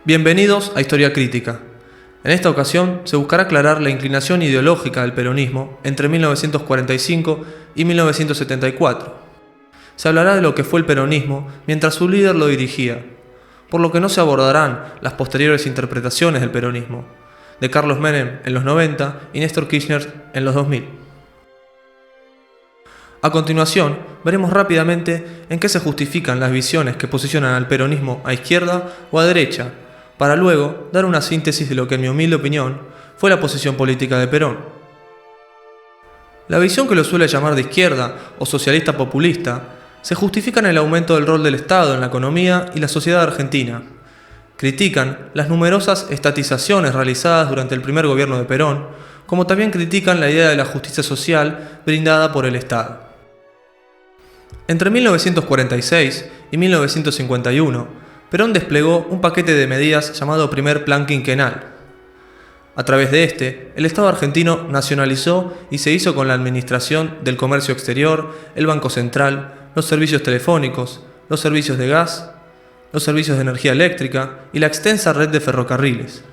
Bienvenidos a Historia Crítica. En esta ocasión se buscará aclarar la inclinación ideológica del peronismo entre 1945 y 1974. Se hablará de lo que fue el peronismo mientras su líder lo dirigía, por lo que no se abordarán las posteriores interpretaciones del peronismo, de Carlos Menem en los 90 y Néstor Kirchner en los 2000. A continuación, veremos rápidamente en qué se justifican las visiones que posicionan al peronismo a izquierda o a derecha, para luego dar una síntesis de lo que en mi humilde opinión fue la posición política de Perón. La visión que lo suele llamar de izquierda o socialista populista se justifica en el aumento del rol del Estado en la economía y la sociedad argentina. Critican las numerosas estatizaciones realizadas durante el primer gobierno de Perón, como también critican la idea de la justicia social brindada por el Estado. Entre 1946 y 1951, Perón desplegó un paquete de medidas llamado Primer Plan Quinquenal. A través de este, el Estado argentino nacionalizó y se hizo con la administración del comercio exterior, el Banco Central, los servicios telefónicos, los servicios de gas, los servicios de energía eléctrica y la extensa red de ferrocarriles,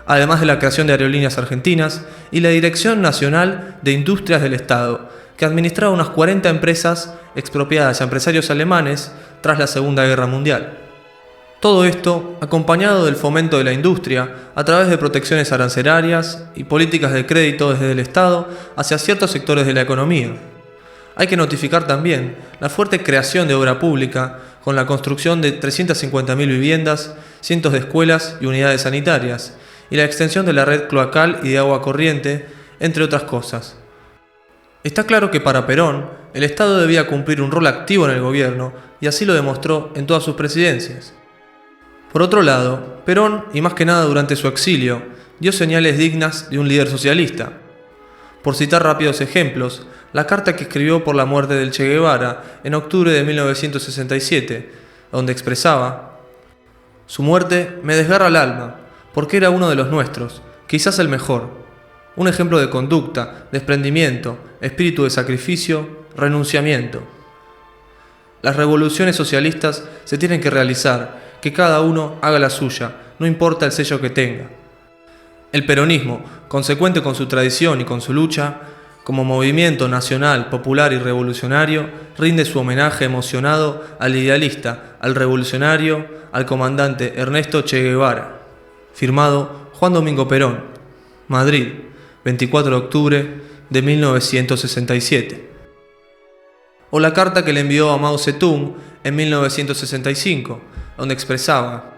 además de la creación de Aerolíneas Argentinas y la Dirección Nacional de Industrias del Estado, que administraba unas 40 empresas expropiadas a empresarios alemanes tras la Segunda Guerra Mundial. Todo esto acompañado del fomento de la industria a través de protecciones arancelarias y políticas de crédito desde el Estado hacia ciertos sectores de la economía. Hay que notificar también la fuerte creación de obra pública con la construcción de 350.000 viviendas, cientos de escuelas y unidades sanitarias, y la extensión de la red cloacal y de agua corriente, entre otras cosas. Está claro que para Perón, el Estado debía cumplir un rol activo en el gobierno, y así lo demostró en todas sus presidencias. Por otro lado, Perón, y más que nada durante su exilio, dio señales dignas de un líder socialista. Por citar rápidos ejemplos, la carta que escribió por la muerte del Che Guevara en octubre de 1967, donde expresaba: «Su muerte me desgarra el alma, porque era uno de los nuestros, quizás el mejor. Un ejemplo de conducta, desprendimiento, espíritu de sacrificio, renunciamiento. Las revoluciones socialistas se tienen que realizar, que cada uno haga la suya, no importa el sello que tenga». El peronismo, consecuente con su tradición y con su lucha, como movimiento nacional, popular y revolucionario, rinde su homenaje emocionado al idealista, al revolucionario, al comandante Ernesto Che Guevara. Firmado Juan Domingo Perón, Madrid, 24 de octubre de 1967. O la carta que le envió a Mao Zedong en 1965, donde expresaba: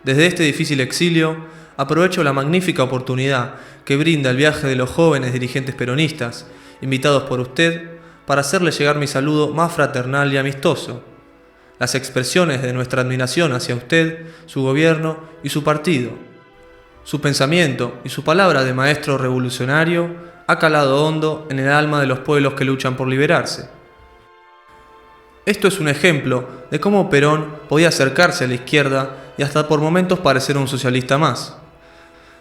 «Desde este difícil exilio, aprovecho la magnífica oportunidad que brinda el viaje de los jóvenes dirigentes peronistas, invitados por usted, para hacerle llegar mi saludo más fraternal y amistoso. Las expresiones de nuestra admiración hacia usted, su gobierno y su partido. Su pensamiento y su palabra de maestro revolucionario ha calado hondo en el alma de los pueblos que luchan por liberarse». Esto es un ejemplo de cómo Perón podía acercarse a la izquierda y hasta por momentos parecer un socialista más.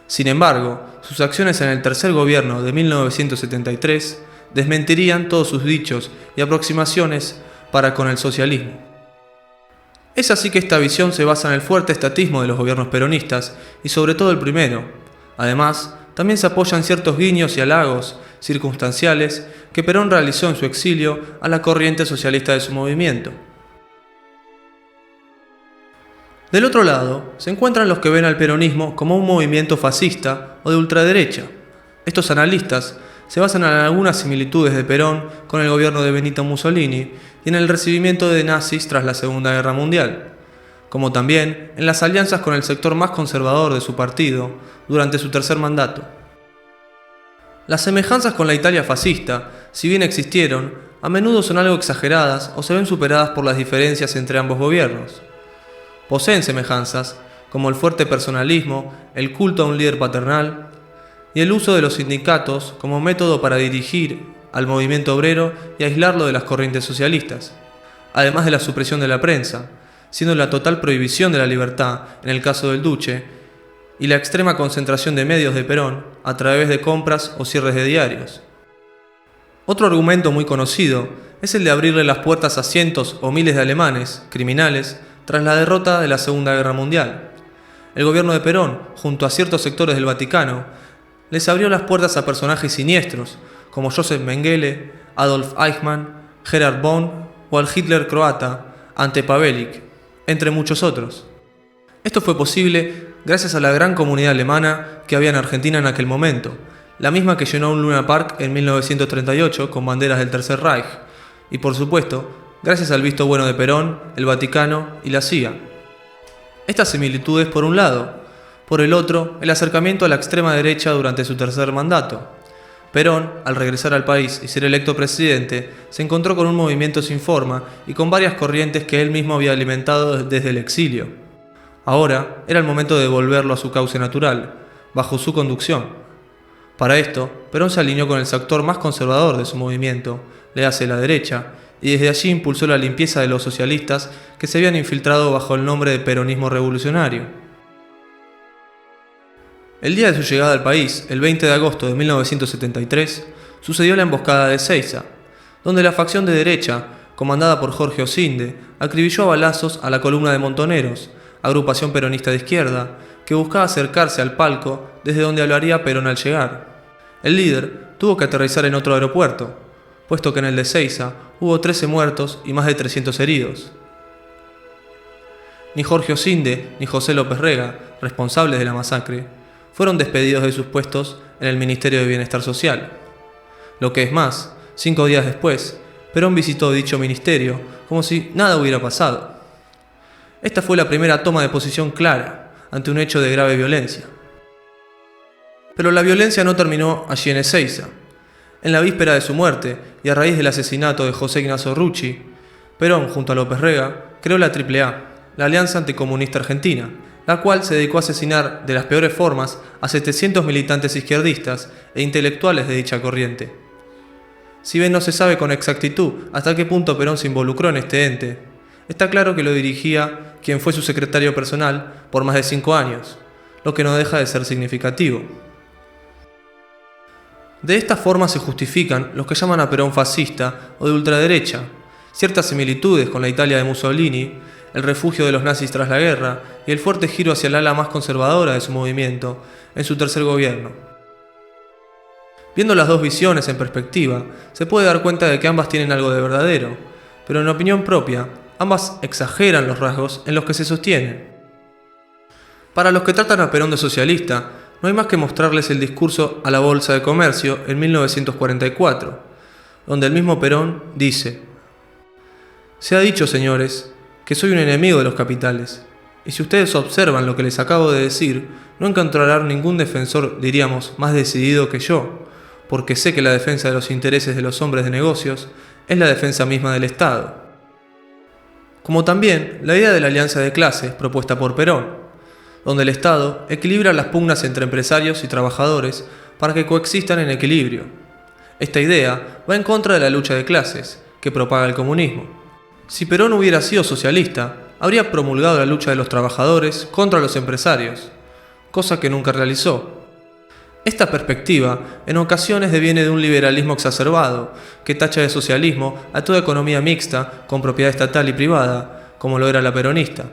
Sin embargo, sus acciones en el tercer gobierno de 1973 desmentirían todos sus dichos y aproximaciones para con el socialismo. Es así que esta visión se basa en el fuerte estatismo de los gobiernos peronistas y sobre todo el primero. Además, también se apoyan ciertos guiños y halagos circunstanciales que Perón realizó en su exilio a la corriente socialista de su movimiento. Del otro lado, se encuentran los que ven al peronismo como un movimiento fascista o de ultraderecha. Estos analistas se basan en algunas similitudes de Perón con el gobierno de Benito Mussolini y en el recibimiento de nazis tras la Segunda Guerra Mundial, como también en las alianzas con el sector más conservador de su partido durante su tercer mandato. Las semejanzas con la Italia fascista, si bien existieron, a menudo son algo exageradas o se ven superadas por las diferencias entre ambos gobiernos. Poseen semejanzas, como el fuerte personalismo, el culto a un líder paternal y el uso de los sindicatos como método para dirigir al movimiento obrero y aislarlo de las corrientes socialistas, además de la supresión de la prensa, siendo la total prohibición de la libertad en el caso del Duce y la extrema concentración de medios de Perón a través de compras o cierres de diarios. Otro argumento muy conocido es el de abrirle las puertas a cientos o miles de alemanes, criminales, tras la derrota de la Segunda Guerra Mundial. El gobierno de Perón, junto a ciertos sectores del Vaticano, les abrió las puertas a personajes siniestros, como Joseph Mengele, Adolf Eichmann, Gerhard Böhm o al Hitler croata, Ante Pavelić, entre muchos otros. Esto fue posible gracias a la gran comunidad alemana que había en Argentina en aquel momento, la misma que llenó un Luna Park en 1938 con banderas del Tercer Reich, y por supuesto, gracias al visto bueno de Perón, el Vaticano y la CIA. Estas similitudes por un lado, por el otro, el acercamiento a la extrema derecha durante su tercer mandato. Perón, al regresar al país y ser electo presidente, se encontró con un movimiento sin forma y con varias corrientes que él mismo había alimentado desde el exilio. Ahora era el momento de devolverlo a su cauce natural, bajo su conducción. Para esto, Perón se alineó con el sector más conservador de su movimiento, le hace la derecha, y desde allí impulsó la limpieza de los socialistas que se habían infiltrado bajo el nombre de peronismo revolucionario. El día de su llegada al país, el 20 de agosto de 1973, sucedió la emboscada de Ezeiza, donde la facción de derecha, comandada por Jorge Osinde, acribilló a balazos a la columna de Montoneros, agrupación peronista de izquierda, que buscaba acercarse al palco desde donde hablaría Perón al llegar. El líder tuvo que aterrizar en otro aeropuerto, puesto que en el de Ezeiza hubo 13 muertos y más de 300 heridos. Ni Jorge Osinde ni José López Rega, responsables de la masacre, fueron despedidos de sus puestos en el Ministerio de Bienestar Social. Lo que es más, 5 días después, Perón visitó dicho ministerio como si nada hubiera pasado. Esta fue la primera toma de posición clara ante un hecho de grave violencia. Pero la violencia no terminó allí en Ezeiza. En la víspera de su muerte y a raíz del asesinato de José Ignacio Rucci, Perón, junto a López Rega, creó la AAA, la Alianza Anticomunista Argentina, la cual se dedicó a asesinar de las peores formas a 700 militantes izquierdistas e intelectuales de dicha corriente. Si bien no se sabe con exactitud hasta qué punto Perón se involucró en este ente, está claro que lo dirigía quien fue su secretario personal por más de 5 años, lo que no deja de ser significativo. De esta forma se justifican los que llaman a Perón fascista o de ultraderecha, ciertas similitudes con la Italia de Mussolini, el refugio de los nazis tras la guerra y el fuerte giro hacia el ala más conservadora de su movimiento en su tercer gobierno. Viendo las dos visiones en perspectiva, se puede dar cuenta de que ambas tienen algo de verdadero, pero en opinión propia, ambas exageran los rasgos en los que se sostienen. Para los que tratan a Perón de socialista, no hay más que mostrarles el discurso a la Bolsa de Comercio en 1944, donde el mismo Perón dice: «Se ha dicho, señores, que soy un enemigo de los capitales, y si ustedes observan lo que les acabo de decir, no encontrarán ningún defensor, diríamos, más decidido que yo, porque sé que la defensa de los intereses de los hombres de negocios es la defensa misma del Estado». Como también la idea de la alianza de clases propuesta por Perón, donde el Estado equilibra las pugnas entre empresarios y trabajadores para que coexistan en equilibrio. Esta idea va en contra de la lucha de clases, que propaga el comunismo. Si Perón hubiera sido socialista, habría promulgado la lucha de los trabajadores contra los empresarios, cosa que nunca realizó. Esta perspectiva en ocasiones deviene de un liberalismo exacerbado, que tacha de socialismo a toda economía mixta con propiedad estatal y privada, como lo era la peronista.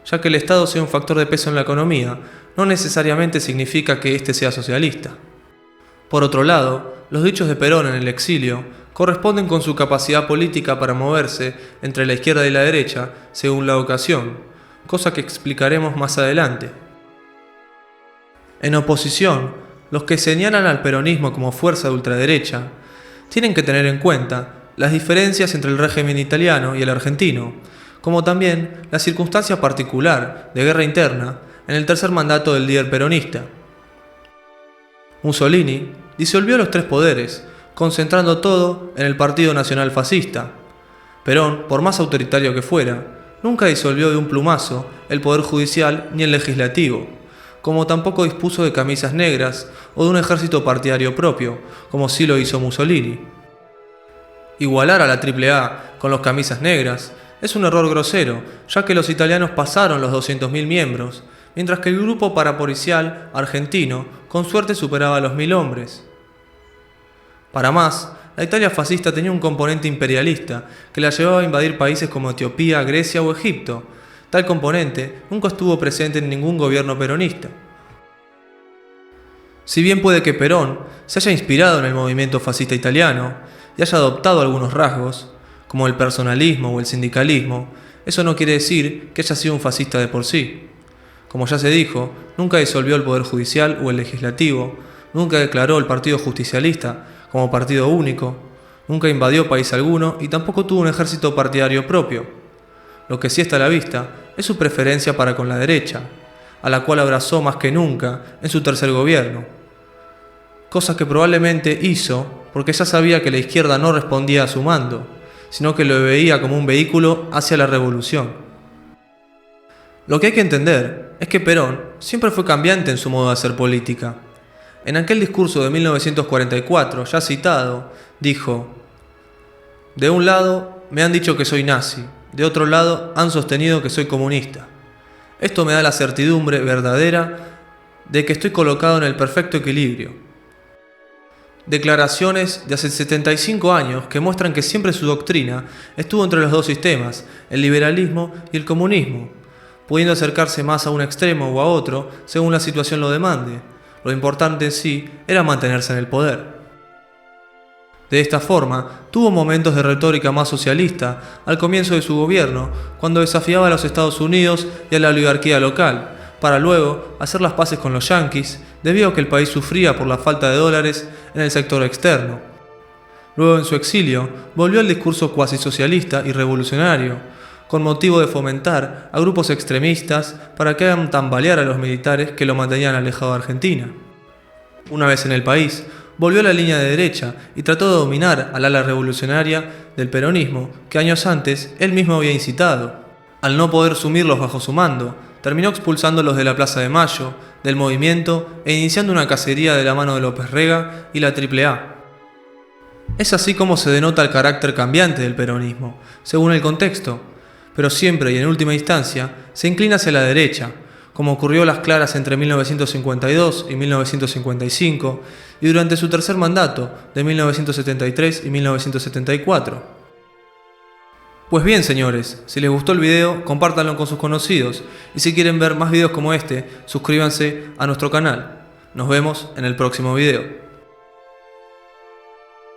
Ya que el Estado sea un factor de peso en la economía, no necesariamente significa que éste sea socialista. Por otro lado, los dichos de Perón en el exilio corresponden con su capacidad política para moverse entre la izquierda y la derecha según la ocasión, cosa que explicaremos más adelante. En oposición, los que señalan al peronismo como fuerza de ultraderecha tienen que tener en cuenta las diferencias entre el régimen italiano y el argentino, como también la circunstancia particular de guerra interna en el tercer mandato del líder peronista. Mussolini disolvió los 3 poderes, concentrando todo en el Partido Nacional Fascista. Perón, por más autoritario que fuera, nunca disolvió de un plumazo el poder judicial ni el legislativo, como tampoco dispuso de camisas negras o de un ejército partidario propio, como sí lo hizo Mussolini. Igualar a la AAA con los camisas negras es un error grosero, ya que los italianos pasaron los 200.000 miembros, mientras que el grupo parapolicial argentino con suerte superaba los 1.000 hombres. Para más, la Italia fascista tenía un componente imperialista que la llevaba a invadir países como Etiopía, Grecia o Egipto, Tal componente nunca estuvo presente en ningún gobierno peronista. Si bien puede que Perón se haya inspirado en el movimiento fascista italiano y haya adoptado algunos rasgos, como el personalismo o el sindicalismo, eso no quiere decir que haya sido un fascista de por sí. Como ya se dijo, nunca disolvió el poder judicial o el legislativo, nunca declaró el Partido Justicialista como partido único, nunca invadió país alguno y tampoco tuvo un ejército partidario propio. Lo que sí está a la vista es su preferencia para con la derecha, a la cual abrazó más que nunca en su tercer gobierno. Cosa que probablemente hizo porque ya sabía que la izquierda no respondía a su mando, sino que lo veía como un vehículo hacia la revolución. Lo que hay que entender es que Perón siempre fue cambiante en su modo de hacer política. En aquel discurso de 1944, ya citado, dijo: "De un lado me han dicho que soy nazi, de otro lado han sostenido que soy comunista. Esto me da la certidumbre verdadera de que estoy colocado en el perfecto equilibrio". Declaraciones de hace 75 años que muestran que siempre su doctrina estuvo entre los dos sistemas, el liberalismo y el comunismo, pudiendo acercarse más a un extremo o a otro según la situación lo demande. Lo importante en sí era mantenerse en el poder. De esta forma, tuvo momentos de retórica más socialista al comienzo de su gobierno, cuando desafiaba a los Estados Unidos y a la oligarquía local, para luego hacer las paces con los yanquis, debido a que el país sufría por la falta de dólares en el sector externo. Luego, en su exilio, volvió al discurso cuasi socialista y revolucionario, con motivo de fomentar a grupos extremistas para que hagan tambalear a los militares que lo mantenían alejado de Argentina. Una vez en el país, volvió a la línea de derecha y trató de dominar al ala revolucionaria del peronismo que años antes él mismo había incitado. Al no poder sumirlos bajo su mando, terminó expulsándolos de la Plaza de Mayo, del movimiento e iniciando una cacería de la mano de López Rega y la AAA. Es así como se denota el carácter cambiante del peronismo, según el contexto, pero siempre y en última instancia se inclina hacia la derecha, como ocurrió a las claras entre 1952 y 1955 y durante su tercer mandato de 1973 y 1974. Pues bien, señores, si les gustó el video, compártanlo con sus conocidos y si quieren ver más videos como este, suscríbanse a nuestro canal. Nos vemos en el próximo video.